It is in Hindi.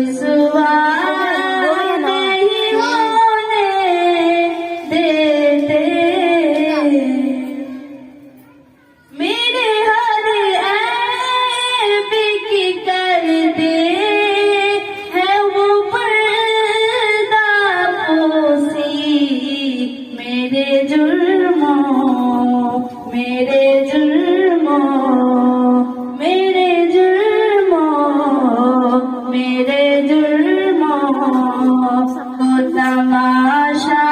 रुसवा नहीं होने देते। मेरे हर ऐब की करते है वो पर्दा पोसी। मेरे जुल्मों मेरे जुल्मों मेरे जुल्मों मेरे जुल्मों को तमाशा